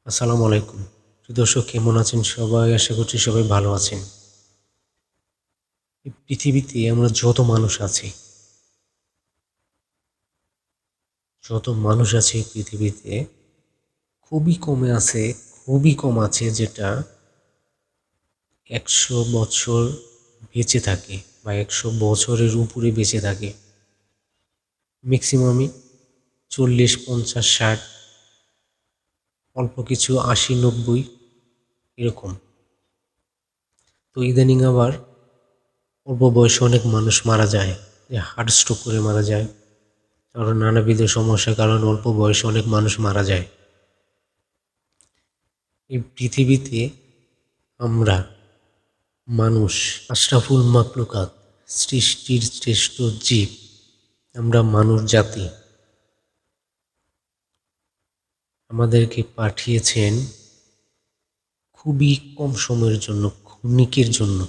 আসসালামু আলাইকুম। প্রিয় দর্শক, কেমন আছেন সবাই? আশা করছি সবাই ভালো আছেন। এই পৃথিবীতে আমরা যত মানুষ আছি এই পৃথিবীতে খুবই কমে আছে, খুবই কম আছে যেটা ১০০ বছর বেঁচে থাকে বা ১০০ বছরের উপরে বেঁচে থাকে। ম্যাক্সিমামই ৪০, ৫০, ৬০, অল্প কিছু ৮০, ৯০ এরকম। তো ইদানিং আবার অল্প বয়সে অনেক মানুষ মারা যায়, যে হার্ট স্ট্রোক করে মারা যায়, আরও নানাবিধ সমস্যার কারণে অল্প বয়সে অনেক মানুষ মারা যায়। এই পৃথিবীতে আমরা মানুষ আশরাফুল মাখলুকাত, সৃষ্টির শ্রেষ্ঠ জীব। আমরা মানুষ জাতি। আমাদেরকে পাঠিয়েছেন খুবই কম সময়ের জন্য, ক্ষণিকের জন্য।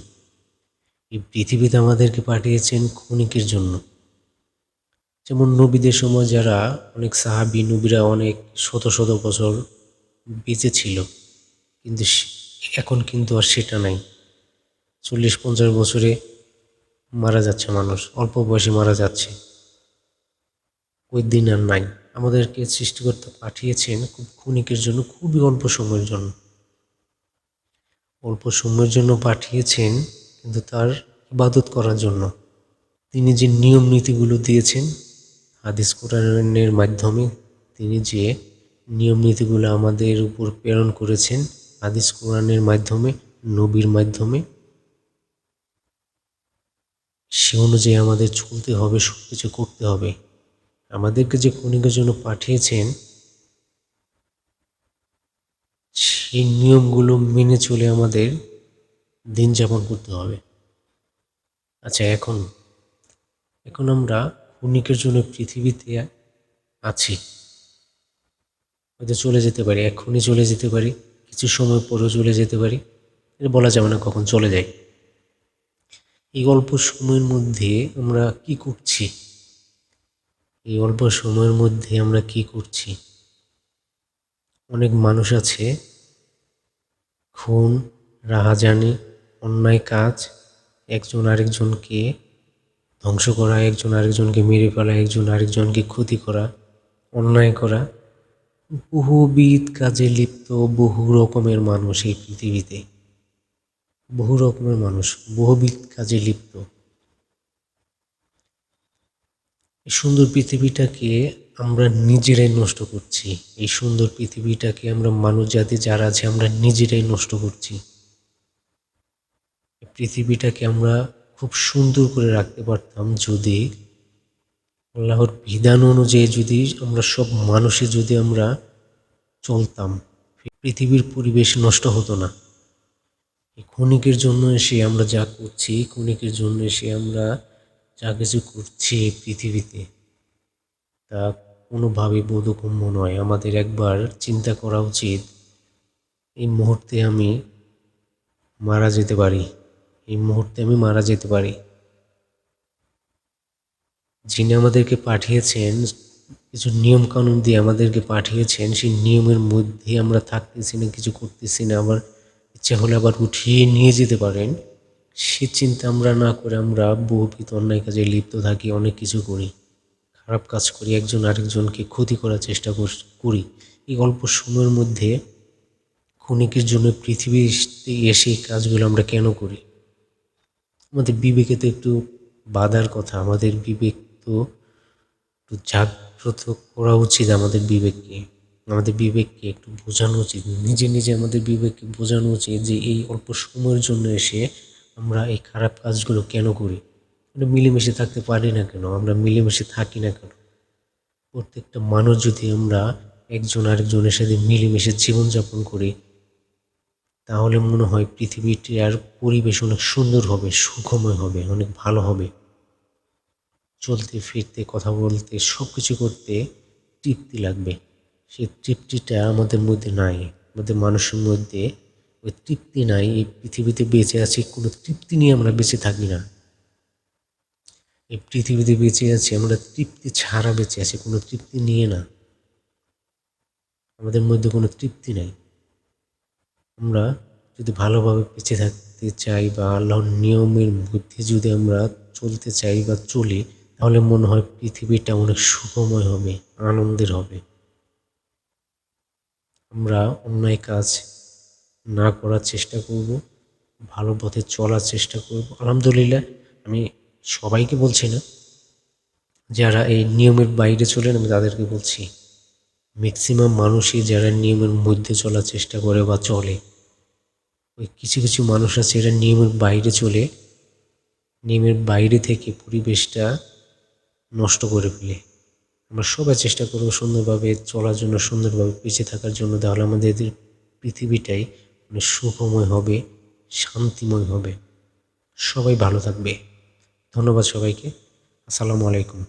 এই পৃথিবীতে আমাদেরকে পাঠিয়েছেন ক্ষণিকের জন্য। যেমন নবীদের সময় যারা অনেক সাহাবী নবীরা অনেক শত শত বছর বেঁচে ছিল, কিন্তু এখন কিন্তু আর সেটা নাই। ৪০-৫০ বছরে মারা যাচ্ছে মানুষ, অল্প বয়সে মারা যাচ্ছে। ওই দিন আর নাই। আমাদেরকে সৃষ্টিকর্তা পাঠিয়েছেন খুব ক্ষণিকের জন্য, খুবই অল্প সময়ের জন্য। অল্প সময়ের জন্য পাঠিয়েছেন, কিন্তু তার ইবাদত করার জন্য। তিনি যে নিয়ম নীতিগুলো দিয়েছেন হাদিস কোরআনের মাধ্যমে, তিনি যে নিয়ম নীতিগুলো আমাদের উপর প্রেরণ করেছেন হাদিস কোরআনের মাধ্যমে, নবীর মাধ্যমে, সে অনুযায়ী আমাদের চলতে হবে, সব কিছু করতে হবে। আমাদেরকে যে ক্ষণিকের জন্য পাঠিয়েছেন সেই নিয়মগুলো মেনে চলে আমাদের দিন যাপন করতে হবে। আচ্ছা, এখন আমরা ক্ষণিকের জন্য পৃথিবীতে আছি। হয়তো চলে যেতে পারি, এক্ষুনি চলে যেতে পারি, কিছু সময় পরেও চলে যেতে পারি, এটা বলা যাবে না কখন চলে যায়। এই অল্প সময়ের মধ্যে আমরা কি করছি? এই অল্প সময়ের মধ্যে আমরা কি করছি? অনেক মানুষ আছে খুন, রাহাজানি, অন্যায় কাজ, একজন আরেকজনকে ধ্বংস করা, একজন আরেকজনকে মেরে ফেলা, একজন আরেকজনকে ক্ষতি করা, অন্যায় করা, বহুবিধ কাজে লিপ্ত বহু রকমের মানুষ এই পৃথিবীতে। বহু রকমের মানুষ বহুবিধ কাজে লিপ্ত। এই সুন্দর পৃথিবীটাকে আমরা নিজেরাই নষ্ট করছি। এই সুন্দর পৃথিবীটাকে আমরা মানুষ জাতি যারা আছে আমরা নিজেরাই নষ্ট করছি। পৃথিবীটাকে আমরা খুব সুন্দর করে রাখতে পারতাম যদি আল্লাহর বিধান অনুযায়ী যদি আমরা সব মানুষে যদি আমরা চলতাম, পৃথিবীর পরিবেশ নষ্ট হতো না। এই ক্ষণিকের জন্য এসে আমরা যা করছি, ক্ষণিকের জন্য এসে আমরা যা কিছু করছি পৃথিবীতে, তা কোনোভাবেই বোধগম্য নয়। আমাদের একবার চিন্তা করা উচিত, এই মুহূর্তে আমি মারা যেতে পারি, এই মুহূর্তে আমি মারা যেতে পারি। যিনি আমাদেরকে পাঠিয়েছেন, কিছু নিয়ম কানুন দিয়ে আমাদেরকে পাঠিয়েছেন, সেই নিয়মের মধ্যে আমরা থাকতেছি না, কিছু করতেছি না, আবার ইচ্ছা হলে আবার উঠিয়ে নিয়ে যেতে পারেন, সে চিন্তা আমরা না করে আমরা বহুবিধ অন্যায় কাজে লিপ্ত থাকি, অনেক কিছু করি, খারাপ কাজ করি, একজন আরেকজনকে ক্ষতি করার চেষ্টা করি। এই অল্প সময়ের মধ্যে ক্ষণিকের জন্য পৃথিবীতে এসে এই কাজগুলো আমরা কেন করি? আমাদের বিবেকে তো একটু বাধার কথা। আমাদের বিবেক তো একটু জাগ্রত করা উচিত। আমাদের বিবেককে একটু বোঝানো উচিত, নিজে নিজে আমাদের বিবেককে বোঝানো উচিত যে এই অল্প সময়ের জন্য এসে আমরা এই খারাপ কাজগুলো কেন করি। আমরা মিলেমিশে থাকতে পারি না কেন? আমরা মিলেমিশে থাকি না কেন? প্রত্যেকটা মানুষ যদি আমরা একজন আরেকজনের সাথে মিলেমিশে জীবনযাপন করি, তাহলে মনে হয় পৃথিবীটার পরিবেশ অনেক সুন্দর হবে, সুখময় হবে, অনেক ভালো হবে। চলতে ফিরতে, কথা বলতে, সব কিছু করতে তৃপ্তি লাগবে। সেই তৃপ্তিটা আমাদের মধ্যে নাই। আমাদের মানুষের মধ্যে ওই তৃপ্তি নাই। এই পৃথিবীতে বেঁচে আছি, কোনো তৃপ্তি নিয়ে আমরা বেঁচে থাকি না। এই পৃথিবীতে বেঁচে আছি আমরা তৃপ্তি ছাড়া বেঁচে আছি, কোনো তৃপ্তি নিয়ে না। আমাদের মধ্যে কোনো তৃপ্তি নাই। আমরা যদি ভালোভাবে বেঁচে থাকতে চাই বা আল্লাহর নিয়মের মধ্যে যদি আমরা চলতে চাই বা চলি, তাহলে মনে হয় পৃথিবীটা অনেক সুখময় হবে, আনন্দের হবে। আমরা অন্যায় কাজ না করার চেষ্টা করব, ভালো পথে চলার চেষ্টা করব। আলহামদুলিল্লাহ, আমি সবাইকে বলছি না, যারা এই নিয়মের বাইরে চলেন আমি তাদেরকে বলছি, ম্যাক্সিমাম মানুষই যারা নিয়মের মধ্যে চলার চেষ্টা করে বা চলে, ওই কিছু কিছু মানুষ আছে এরা নিয়মের বাইরে চলে, নিয়মের বাইরে থেকে পরিবেশটা নষ্ট করে ফেলে। আমরা সবাই চেষ্টা করবো সুন্দরভাবে চলার জন্য, সুন্দরভাবে বেঁচে থাকার জন্য, তাহলে আমাদের পৃথিবীটাই মানে সুখময় হবে, শান্তিময় হবে, সবাই ভালো থাকবে। ধন্যবাদ সবাইকে। আসসালামু আলাইকুম।